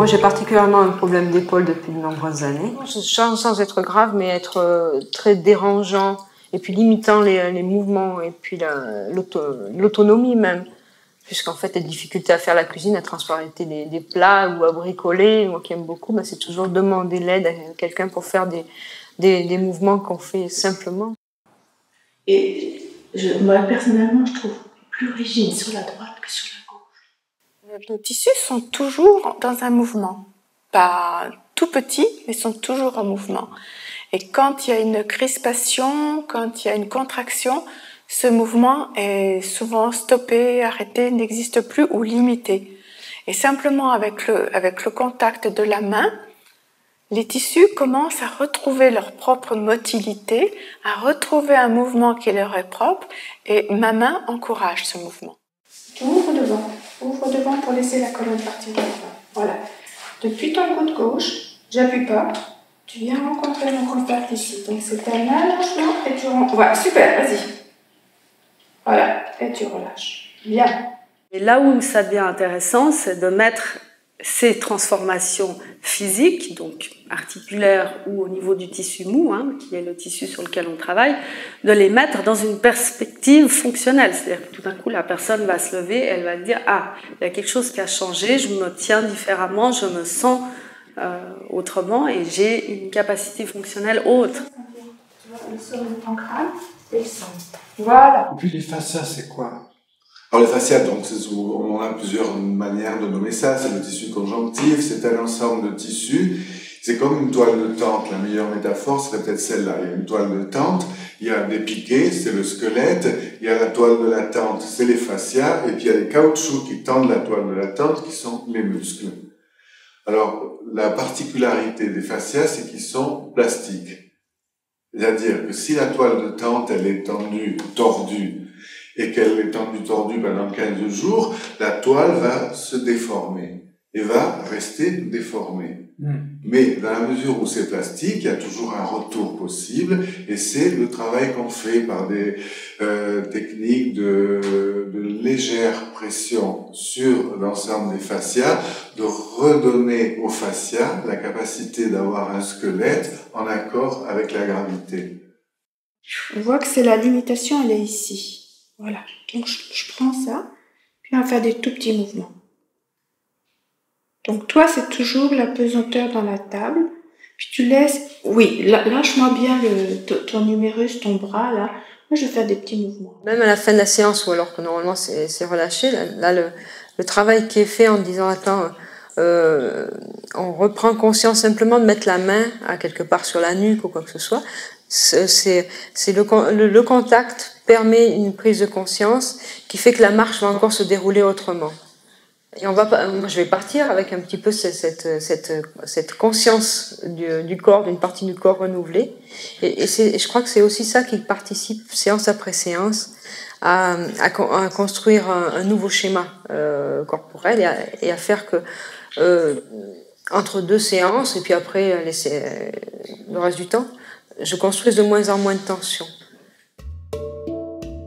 Moi, j'ai particulièrement un problème d'épaule depuis de nombreuses années. Sans être grave, mais être très dérangeant et puis limitant les mouvements et puis l'autonomie même. Puisqu'en fait, les difficultés à faire la cuisine, à transporter des plats ou à bricoler, moi qui aime beaucoup, c'est toujours demander l'aide à quelqu'un pour faire des mouvements qu'on fait simplement. Et moi, personnellement, je trouve plus rigide sur la droite que sur la gauche. Nos tissus sont toujours dans un mouvement. Pas tout petits, mais sont toujours en mouvement. Et quand il y a une crispation, quand il y a une contraction, ce mouvement est souvent stoppé, arrêté, n'existe plus ou limité. Et simplement avec le contact de la main, les tissus commencent à retrouver leur propre motilité, à retrouver un mouvement qui leur est propre, et ma main encourage ce mouvement. Ouvre devant pour laisser la colonne partir de devant. Voilà. Depuis ton coude gauche, j'appuie pas, tu viens rencontrer mon contact ici. Donc c'est un allongement et tu rentres. Voilà, super, vas-y. Voilà, et tu relâches. Bien. Et là où ça devient intéressant, c'est de mettre ces transformations physiques, donc articulaires ou au niveau du tissu mou, qui est le tissu sur lequel on travaille, de les mettre dans une perspective fonctionnelle. C'est-à-dire que tout d'un coup, la personne va se lever, elle va dire « Ah, il y a quelque chose qui a changé, je me tiens différemment, je me sens autrement et j'ai une capacité fonctionnelle autre. » Tu vois, le sol de ton crâne et le centre. Voilà. Et puis les fascias, c'est quoi? Alors les fascias, donc, on a plusieurs manières de nommer ça. C'est le tissu conjonctif, c'est un ensemble de tissus. C'est comme une toile de tente. La meilleure métaphore serait peut-être celle-là. Il y a une toile de tente, il y a des piquets, c'est le squelette, il y a la toile de la tente, c'est les fascias, et puis il y a les caoutchoucs qui tendent la toile de la tente, qui sont les muscles. Alors, la particularité des fascias, c'est qu'ils sont plastiques. C'est-à-dire que si la toile de tente, elle est tendue, tordue, et qu'elle est tendue pendant 15 jours, la toile va se déformer et va rester déformée. Mais dans la mesure où c'est plastique, il y a toujours un retour possible, et c'est le travail qu'on fait par des techniques de légère pression sur l'ensemble des fascias, de redonner aux fascias la capacité d'avoir un squelette en accord avec la gravité. On voit que c'est la limitation, elle est ici. Voilà, donc je prends ça, puis on va faire des tout petits mouvements. Donc toi, c'est toujours la pesanteur dans la table, puis tu laisses, oui, lâche-moi bien ton numérus, ton bras, là. Moi, je vais faire des petits mouvements. Même à la fin de la séance, ou alors que normalement c'est relâché, là le travail qui est fait en disant, attends, on reprend conscience simplement de mettre la main à quelque part sur la nuque ou quoi que ce soit, c'est le contact permet une prise de conscience qui fait que la marche va encore se dérouler autrement. Et moi, je vais partir avec un petit peu cette conscience du corps, d'une partie du corps renouvelée. Et je crois que c'est aussi ça qui participe, séance après séance, à construire un nouveau schéma corporel et à faire que entre deux séances, et puis après le reste du temps, je construise de moins en moins de tension.